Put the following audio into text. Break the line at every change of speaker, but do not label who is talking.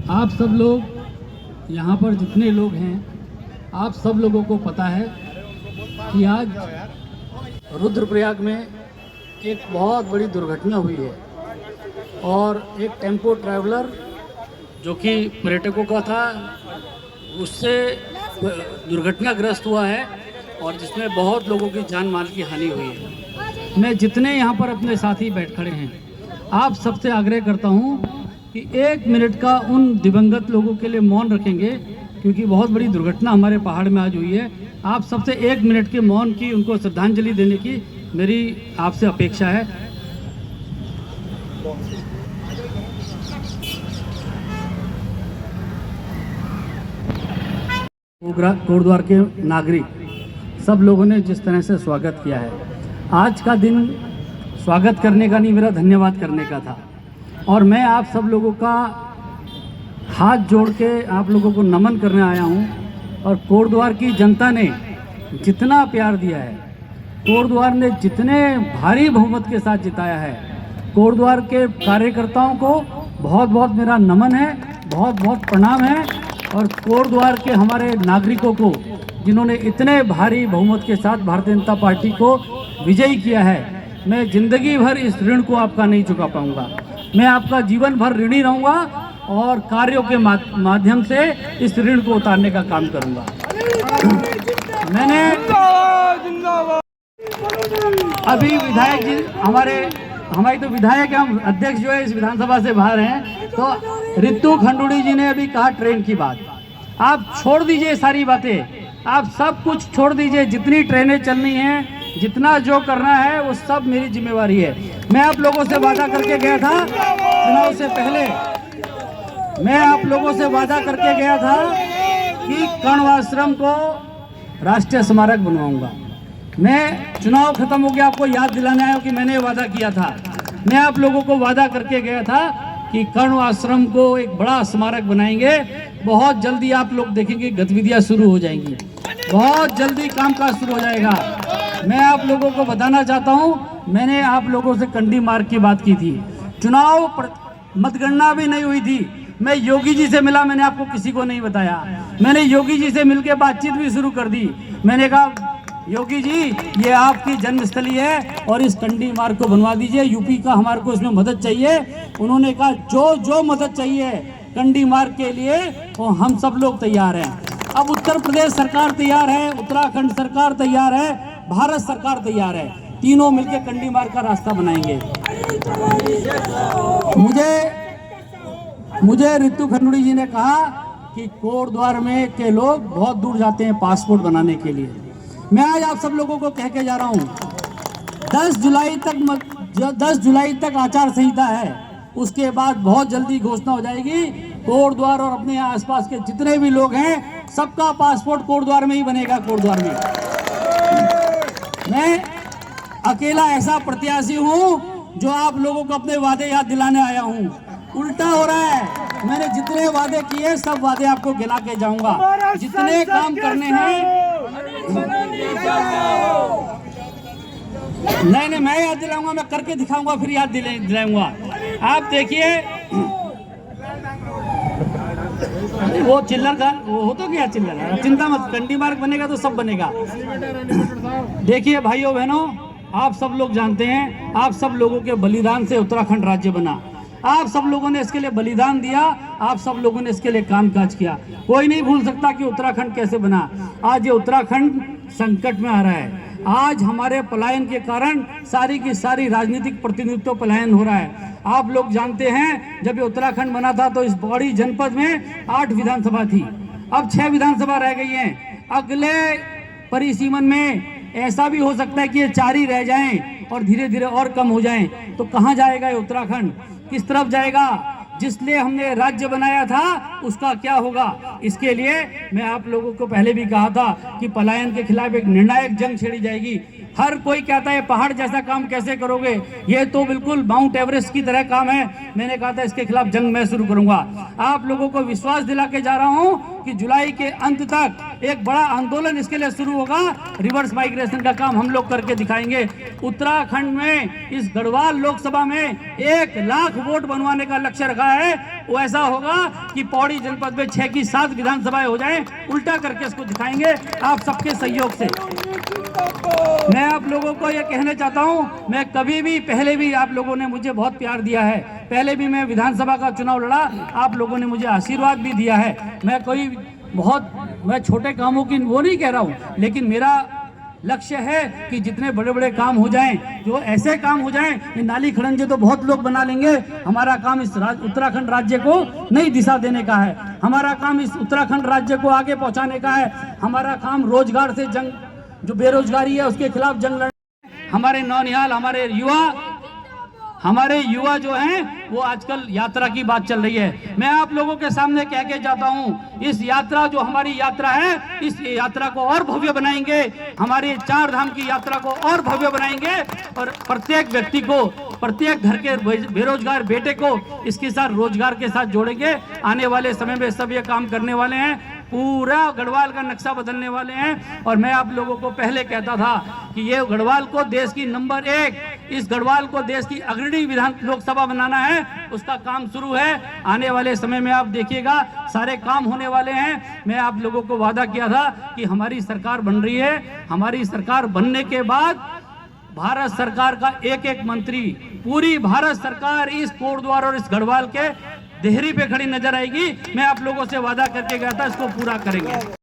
आप सब लोग यहाँ पर जितने लोग हैं, आप सब लोगों को पता है कि आज रुद्रप्रयाग में एक बहुत बड़ी दुर्घटना हुई है और एक टेम्पो ट्रैवलर जो कि पर्यटकों का था उससे दुर्घटनाग्रस्त हुआ है और जिसमें बहुत लोगों की जान माल की हानि हुई है। मैं जितने यहाँ पर अपने साथी बैठ खड़े हैं, आप सबसे आग्रह करता हूँ कि 1 मिनट का उन दिवंगत लोगों के लिए मौन रखेंगे, क्योंकि बहुत बड़ी दुर्घटना हमारे पहाड़ में आज हुई है। आप सबसे 1 मिनट के मौन की, उनको श्रद्धांजलि देने की मेरी आपसे अपेक्षा है। कोटद्वार के नागरिक सब लोगों ने जिस तरह से स्वागत किया है, आज का दिन स्वागत करने का नहीं, मेरा धन्यवाद करने का था। और मैं आप सब लोगों का हाथ जोड़ के आप लोगों को नमन करने आया हूं। और कोटद्वार की जनता ने जितना प्यार दिया है, कोटद्वार ने जितने भारी बहुमत के साथ जिताया है, कोटद्वार के कार्यकर्ताओं को बहुत बहुत मेरा नमन है, बहुत बहुत प्रणाम है। और कोटद्वार के हमारे नागरिकों को जिन्होंने इतने भारी बहुमत के साथ भारतीय जनता पार्टी को विजयी किया है, मैं जिंदगी भर इस ऋण को आपका नहीं चुका पाऊंगा। मैं आपका जीवन भर ऋणी रहूंगा और कार्यों के माध्यम से इस ऋण को उतारने का काम करूंगा। मैंने अभी विधायक जी हमारी तो विधायक हम अध्यक्ष जो है इस विधानसभा से बाहर हैं, तो रितु खंडूड़ी जी ने अभी कहा ट्रेन की बात। आप छोड़ दीजिए सारी बातें, आप सब कुछ छोड़ दीजिए। जितनी ट्रेनें चलनी हैं, जितना जो करना है वो सब मेरी जिम्मेवारी है। मैं आप लोगों से वादा करके गया था चुनाव से पहले, मैं आप लोगों से वादा करके गया था कि कण्व आश्रम को राष्ट्रीय स्मारक बनवाऊंगा। मैं चुनाव खत्म हो गया, आपको याद दिलाने आया कि मैंने वादा किया था। मैं आप लोगों को वादा करके गया था कि कण्व आश्रम को एक बड़ा स्मारक बनाएंगे। बहुत जल्दी आप लोग देखेंगे गतिविधियां शुरू हो जाएंगी, बहुत जल्दी कामकाज शुरू हो जाएगा। मैं आप लोगों को बताना चाहता हूं, मैंने आप लोगों से कंडी मार्ग की बात की थी, चुनाव मतगणना भी नहीं हुई थी। मैं योगी जी से मिला, मैंने आपको किसी को नहीं बताया। मैंने योगी जी से मिलकर बातचीत भी शुरू कर दी। मैंने कहा योगी जी, ये आपकी जन्मस्थली है और इस कंडी मार्ग को बनवा दीजिए, यूपी का हमारे को इसमें मदद चाहिए। उन्होंने कहा जो मदद चाहिए कंडी मार्ग के लिए वो हम सब लोग तैयार हैं। अब उत्तर प्रदेश सरकार तैयार है, उत्तराखंड सरकार तैयार है, भारत सरकार तैयार है, तीनों मिलकर कंडी मार्ग का रास्ता बनाएंगे। मुझे रितु खंडूड़ी जी ने कहा कि कोटद्वार में के लोग बहुत दूर जाते हैं पासपोर्ट बनाने के लिए। मैं आज आप सब लोगों को कह के जा रहा हूं, 10 जुलाई तक आचार संहिता है, उसके बाद बहुत जल्दी घोषणा हो जाएगी। कोटद्वार और अपने आसपास के जितने भी लोग हैं, सबका पासपोर्ट कोटद्वार में ही बनेगा। कोटद्वार में मैं अकेला ऐसा प्रत्याशी हूं जो आप लोगों को अपने वादे याद दिलाने आया हूं। उल्टा हो रहा है, मैंने जितने वादे किए सब वादे आपको गिला के जाऊंगा। जितने काम करने हैं नहीं, मैं याद दिलाऊंगा, मैं करके दिखाऊंगा, फिर याद दिलाऊंगा। आप देखिए वो चिल्लर का वो तो क्या चिल्लर, चिंता मत, कंडी मार्ग बनेगा तो सब बनेगा। देखिए भाइयों बहनों, आप सब लोग जानते हैं, आप सब लोगों के बलिदान से उत्तराखंड राज्य बना। आप सब लोगों ने इसके लिए बलिदान दिया, आप सब लोगों ने इसके लिए कामकाज किया। कोई नहीं भूल सकता कि उत्तराखंड कैसे बना। आज ये उत्तराखंड संकट में आ रहा है। आज हमारे पलायन के कारण सारी की सारी राजनीतिक प्रतिनिधित्व पलायन हो रहा है। आप लोग जानते हैं, जब ये उत्तराखंड बना था तो इस बड़ी जनपद में 8 विधानसभा थी, अब 6 विधानसभा रह गई हैं। अगले परिसीमन में ऐसा भी हो सकता है कि ये 4 ही रह जाएं और धीरे धीरे और कम हो जाएं। तो कहाँ जाएगा ये उत्तराखंड, किस तरफ जाएगा? जिसलिए हमने राज्य बनाया था उसका क्या होगा? इसके लिए मैं आप लोगों को पहले भी कहा था कि पलायन के खिलाफ एक निर्णायक जंग छेड़ी जाएगी। हर कोई कहता है पहाड़ जैसा काम कैसे करोगे, ये तो बिल्कुल माउंट एवरेस्ट की तरह काम है। मैंने कहा था इसके खिलाफ जंग मैं शुरू करूंगा। आप लोगों को विश्वास दिला के जा रहा हूं कि जुलाई के अंत तक एक बड़ा आंदोलन इसके लिए शुरू होगा। रिवर्स माइग्रेशन का काम हम लोग करके दिखाएंगे। उत्तराखंड में इस गढ़वाल लोकसभा में 1 लाख वोट बनवाने का लक्ष्य रखा है। वो ऐसा होगा कि पौड़ी जनपद में 6 की 7 विधानसभाएं हो जाएं, उल्टा करके इसको दिखाएंगे आप सबके सहयोग से। मैं आप लोगों को यह कहना चाहता हूं, मैं कभी भी पहले भी आप लोगों ने मुझे बहुत प्यार दिया है। पहले भी मैं विधानसभा का चुनाव लड़ा, आप लोगों ने मुझे आशीर्वाद भी दिया है। मैं छोटे कामों की वो नहीं कह रहा हूं, लेकिन मेरा लक्ष्य है कि जितने बड़े बड़े काम हो जाएं, जो ऐसे काम हो जाएं, ये नाली खड़ंजे तो बहुत लोग बना लेंगे। हमारा काम इस उत्तराखंड राज्य को नई दिशा देने का है। हमारा काम इस उत्तराखंड राज्य को आगे पहुंचाने का है। हमारा काम रोजगार से जंग, जो बेरोजगारी है उसके खिलाफ जंग लड़ना। हमारे नौनिहाल, हमारे युवा जो हैं वो आजकल यात्रा की बात चल रही है। मैं आप लोगों के सामने कह के जाता हूं, इस यात्रा जो हमारी यात्रा है, इस यात्रा को और भव्य बनाएंगे। हमारी 4 धाम की यात्रा को और भव्य बनाएंगे और प्रत्येक व्यक्ति को, प्रत्येक घर के बेरोजगार बेटे को इसके साथ रोजगार के साथ जोड़ेंगे। आने वाले समय में सब ये काम करने वाले हैं, पूरा गढ़वाल का नक्शा बदलने वाले हैं। और मैं आप लोगों को पहले कहता था कि ये गढ़वाल को देश की नंबर 1, इस गढ़वाल को देश की अग्रणी विधान लोकसभा बनाना है, उसका काम शुरू है। आने वाले समय में आप देखिएगा सारे काम होने वाले हैं। मैं आप लोगों को वादा किया था कि हमारी सरकार बन रही है। हमारी सरकार बनने के बाद भारत सरकार का एक मंत्री, पूरी भारत सरकार इस कोटद्वार और इस गढ़वाल के देहरी पे खड़ी नजर आएगी। मैं आप लोगों से वादा करके गया था, इसको पूरा करेंगे।